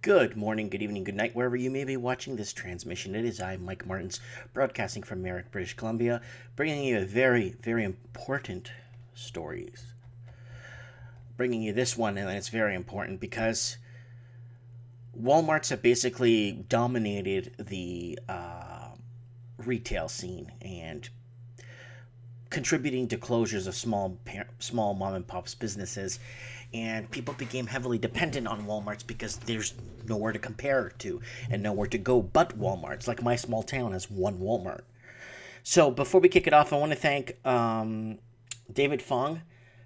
Good morning, good evening, good night, wherever you may be watching this transmission. It is I, Mike Martins, broadcasting from Merritt, British Columbia, bringing you a very important stories. Bringing you this one, and it's very important because Walmarts have basically dominated the retail scene and contributing to closures of small mom and pops businesses, and people became heavily dependent on Walmarts because there's nowhere to compare to and nowhere to go but Walmarts. Like my small town has one Walmart. So before we kick it off, I want to thank David Fong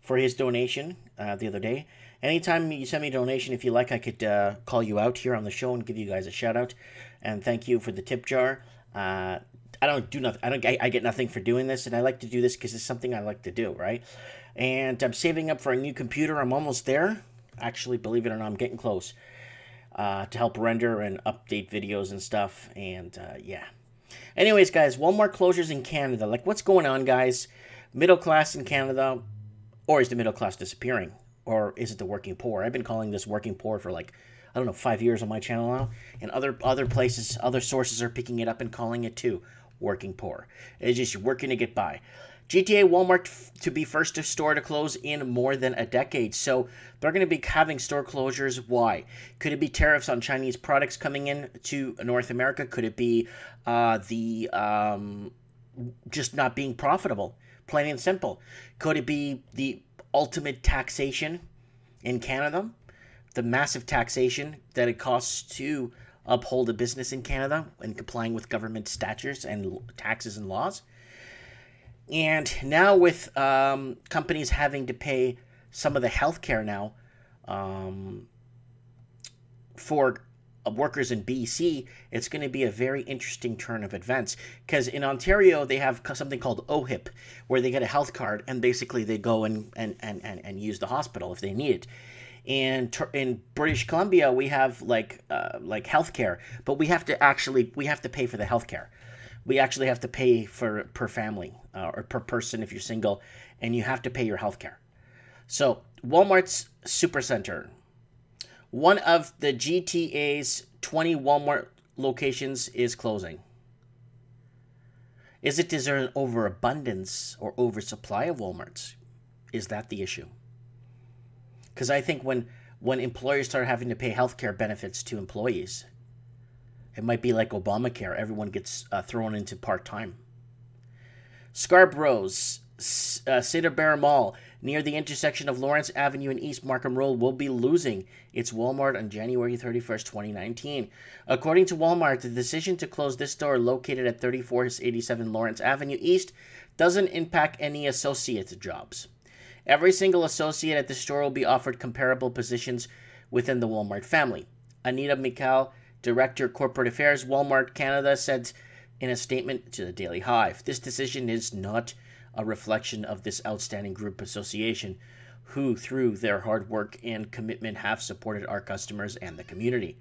for his donation the other day. Anytime you send me a donation, if you like, I could call you out here on the show and give you guys a shout out. And thank you for the tip jar. I don't do nothing. I get nothing for doing this, and I like to do this because it's something I like to do, right? And I'm saving up for a new computer. I'm almost there. Actually, believe it or not, I'm getting close to help render and update videos and stuff. And yeah. Anyways, guys, Walmart closures in Canada. Like, what's going on, guys? Middle class in Canada, or is the middle class disappearing? Or is it the working poor? I've been calling this working poor for like, I don't know, 5 years on my channel now. And other places, other sources are picking it up and calling it too working poor. It's just you're working to get by. GTA Walmart to be first store to close in more than a decade. So they're going to be having store closures. Why? Could it be tariffs on Chinese products coming in to North America? Could it be just not being profitable? Plain and simple. Could it be the ultimate taxation in Canada? The massive taxation that it costs to uphold a business in Canada and complying with government statutes and taxes and laws. And now with companies having to pay some of the healthcare now for workers in BC, it's going to be a very interesting turn of events. Because in Ontario, they have something called OHIP, where they get a health card and basically they go and use the hospital if they need it. And in British Columbia, we have like healthcare, but we have to pay for the healthcare. We actually have to pay for per family or per person if you're single, and you have to pay your healthcare. So Walmart's Supercenter, one of the GTA's 20 Walmart locations, is closing. Is there an overabundance or oversupply of Walmarts? Is that the issue? Because I think when employers start having to pay healthcare benefits to employees, it might be like Obamacare. Everyone gets thrown into part-time. Scarborough's Cedar Bear Mall, near the intersection of Lawrence Avenue and East Markham Road, will be losing its Walmart on January 31st, 2019. According to Walmart, the decision to close this store located at 3487 Lawrence Avenue East doesn't impact any associate jobs. Every single associate at the store will be offered comparable positions within the Walmart family. Anita Mikal, Director Corporate Affairs, Walmart Canada, said in a statement to the Daily Hive, "This decision is not a reflection of this outstanding group association who, through their hard work and commitment, have supported our customers and the community."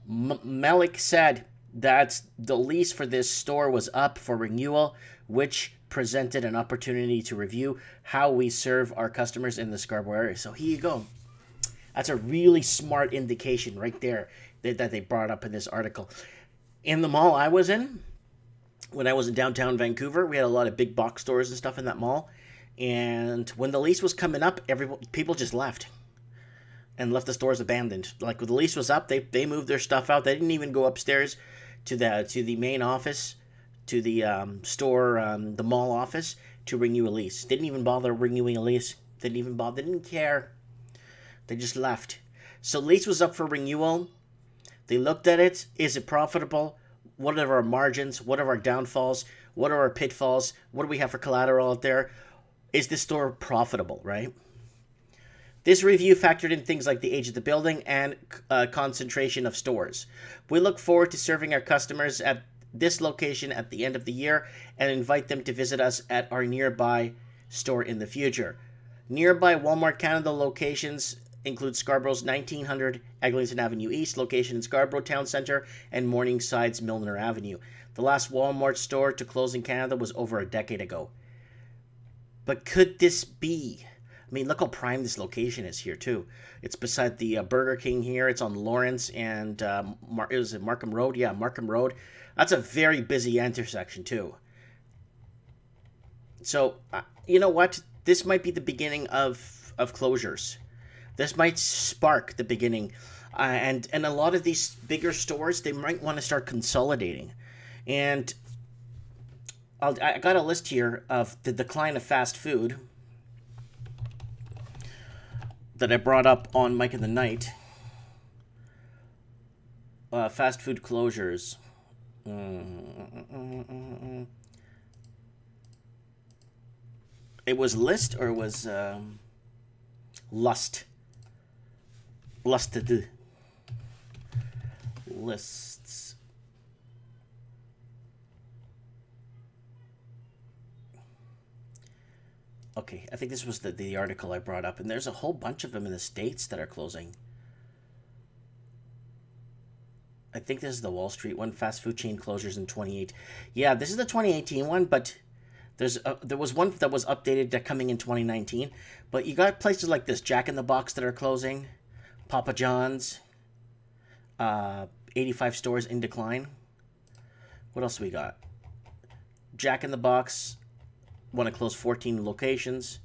Malik said that the lease for this store was up for renewal, which presented an opportunity to review how we serve our customers in the Scarborough area. So here you go. That's a really smart indication right there that they brought up in this article. In the mall I was in, when I was in downtown Vancouver, we had a lot of big box stores and stuff in that mall. And when the lease was coming up, people just left and left the stores abandoned. Like when the lease was up, they moved their stuff out. They didn't even go upstairs to the main office, to the store, the mall office, to renew a lease. Didn't even bother renewing a lease. Didn't care. They just left. So lease was up for renewal. They looked at it. Is it profitable? What are our margins? What are our downfalls? What are our pitfalls? What do we have for collateral out there? Is this store profitable, right? This review factored in things like the age of the building and concentration of stores. We look forward to serving our customers at this location at the end of the year and invite them to visit us at our nearby store in the future. Nearby Walmart Canada locations include Scarborough's 1900 Eglinton Avenue East location in Scarborough Town Centre and Morningside's Milner Avenue. The last Walmart store to close in Canada was over a decade ago. But could this be I mean, look how prime this location is here, too. It's beside the Burger King here. It's on Lawrence and, is it Markham Road? Yeah, Markham Road. That's a very busy intersection, too. So, you know what? This might be the beginning of closures. This might spark the beginning. And a lot of these bigger stores, they might want to start consolidating. And I got a list here of the decline of fast food that I brought up on Mike in the Night. Fast food closures. It was list or it was lust? Lusted. Lists. Okay, I think this was the article I brought up, and there's a whole bunch of them in the States that are closing. I think this is the Wall Street one, fast food chain closures in 2018. Yeah, this is the 2018 one, but there was one that was updated that coming in 2019. But you got places like this, Jack in the Box that are closing, Papa John's, 85 stores in decline. What else we got? Jack in the Box want to close 14 locations.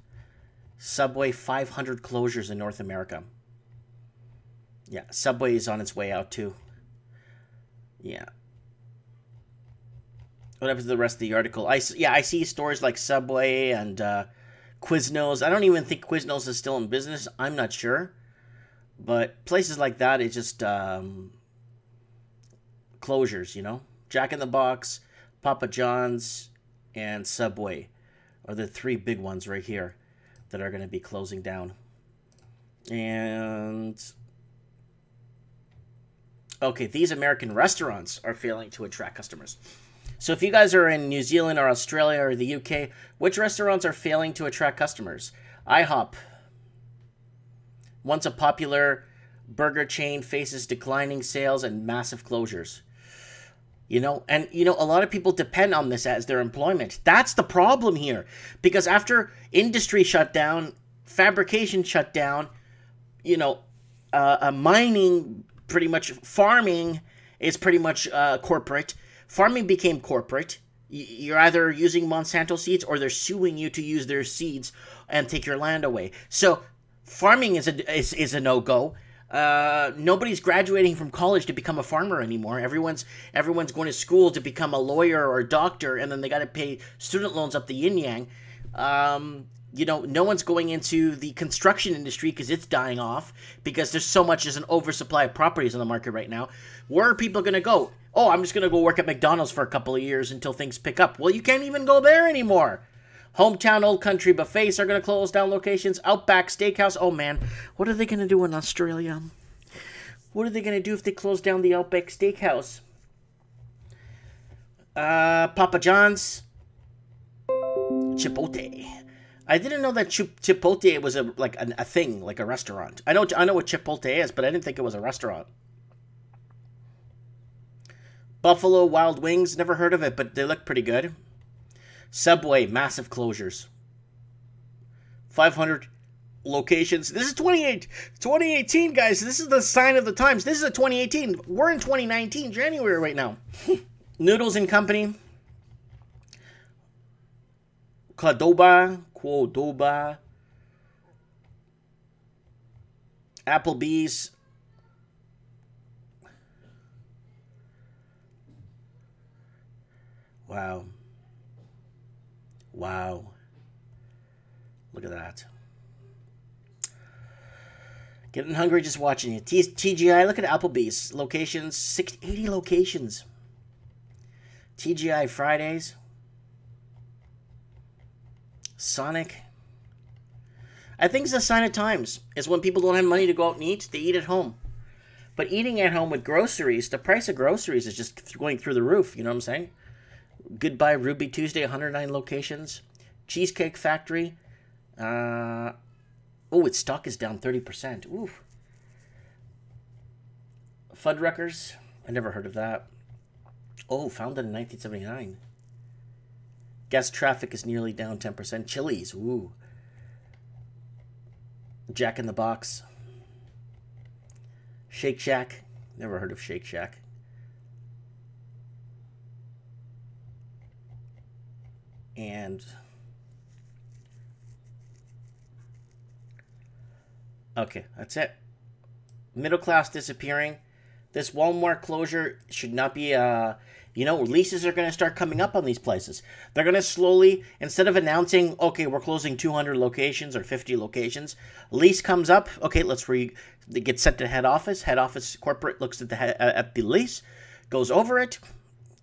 Subway, 500 closures in North America. Yeah, Subway is on its way out too. Yeah. What happens to the rest of the article? I see stores like Subway and Quiznos. I don't even think Quiznos is still in business. I'm not sure. But places like that, it's just closures, you know? Jack in the Box, Papa John's, and Subway are the three big ones right here that are going to be closing down. And okay, these American restaurants are failing to attract customers. So if you guys are in New Zealand or Australia or the UK, which restaurants are failing to attract customers? IHOP, once a popular burger chain, faces declining sales and massive closures. You know, and, you know, a lot of people depend on this as their employment. That's the problem here. Because after industry shut down, fabrication shut down, you know, mining, pretty much, farming is pretty much corporate. Farming became corporate. You're either using Monsanto seeds or they're suing you to use their seeds and take your land away. So farming is a no-go. Nobody's graduating from college to become a farmer anymore. Everyone's going to school to become a lawyer or a doctor, and then they got to pay student loans up the yin-yang. You know, no one's going into the construction industry because it's dying off because there's an oversupply of properties on the market right now. Where are people going to go? Oh, I'm just going to go work at McDonald's for a couple of years until things pick up. Well, you can't even go there anymore. Hometown Old Country Buffets are going to close down locations. Outback Steakhouse. Oh, man. What are they going to do in Australia? What are they going to do if they close down the Outback Steakhouse? Papa John's. Chipotle. I didn't know that Chipotle was a thing, like a restaurant. I know what Chipotle is, but I didn't think it was a restaurant. Buffalo Wild Wings. Never heard of it, but they look pretty good. Subway, massive closures. 500 locations. This is 2018, guys. This is the sign of the times. This is a 2018. We're in 2019, January right now. Noodles and Company. Qdoba. Applebee's. Wow. Look at that. Getting hungry just watching it. TGI, look at Applebee's. Locations, 80 locations. TGI Fridays. Sonic. I think it's a sign of times. It's when people don't have money to go out and eat, they eat at home. But eating at home with groceries, the price of groceries is just going through the roof. You know what I'm saying? Goodbye Ruby Tuesday, 109 locations. Cheesecake Factory. Its stock is down 30%. Oof. Fuddruckers. I never heard of that. Oh, founded in 1979. Guest traffic is nearly down 10%. Chili's. Ooh. Jack in the Box. Shake Shack. Never heard of Shake Shack. And okay, that's it. Middle class disappearing. This Walmart closure should not be leases are going to start coming up on these places. They're going to slowly, instead of announcing, okay, we're closing 200 locations or 50 locations, lease comes up, okay, they get sent to head office. Head office corporate looks at the lease, goes over it,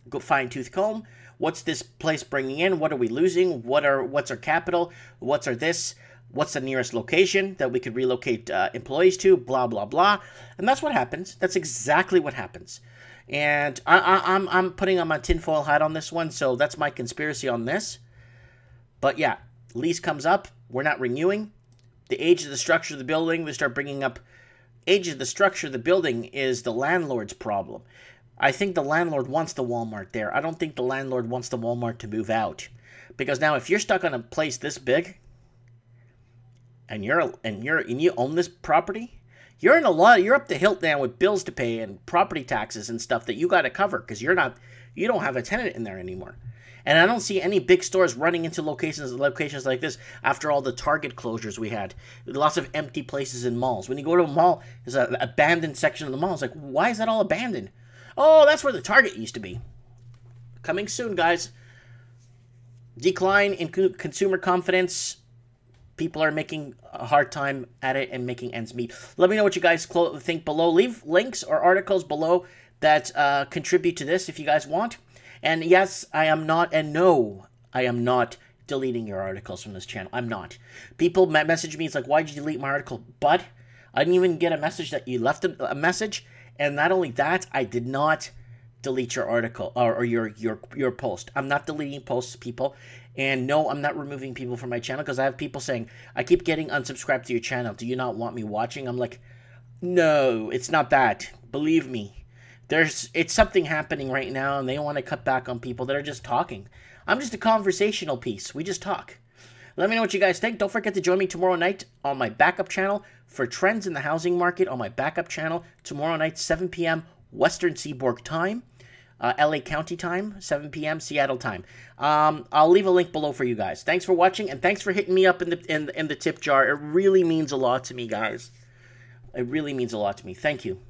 go fine tooth comb. What's this place bringing in? What are we losing? What's our capital? What's our this? What's the nearest location that we could relocate employees to? Blah, blah, blah. And that's what happens. That's exactly what happens. And I'm putting on my tinfoil hat on this one, so that's my conspiracy on this. But yeah, lease comes up. We're not renewing. The age of the structure of the building, they start bringing up age of the structure of the building is the landlord's problem. I think the landlord wants the Walmart there. I don't think the landlord wants the Walmart to move out. Because now if you're stuck on a place this big, and you own this property, you're up the hilt now with bills to pay and property taxes and stuff that you got to cover because you don't have a tenant in there anymore. And I don't see any big stores running into locations like this after all the Target closures we had. Lots of empty places in malls. When you go to a mall, there's an abandoned section of the mall. It's like, why is that all abandoned? Oh, that's where the Target used to be. Coming soon, guys. Decline in consumer confidence. People are making a hard time at it and making ends meet. Let me know what you guys think below. Leave links or articles below that contribute to this if you guys want. And yes, I am not, and no, I am not deleting your articles from this channel. I'm not. People message me, it's like, why'd you delete my article? But I didn't even get a message that you left a message. And not only that, I did not delete your article or your post. I'm not deleting posts, people. And no, I'm not removing people from my channel because I have people saying, I keep getting unsubscribed to your channel. Do you not want me watching? I'm like, no, it's not that. Believe me. It's something happening right now and they want to cut back on people that are just talking. I'm just a conversational piece. We just talk. Let me know what you guys think. Don't forget to join me tomorrow night on my backup channel for trends in the housing market on my backup channel. Tomorrow night, 7 p.m. Western Seaboard time. LA County time, 7 p.m. Seattle time. I'll leave a link below for you guys. Thanks for watching, and thanks for hitting me up in the tip jar. It really means a lot to me, guys. It really means a lot to me. Thank you.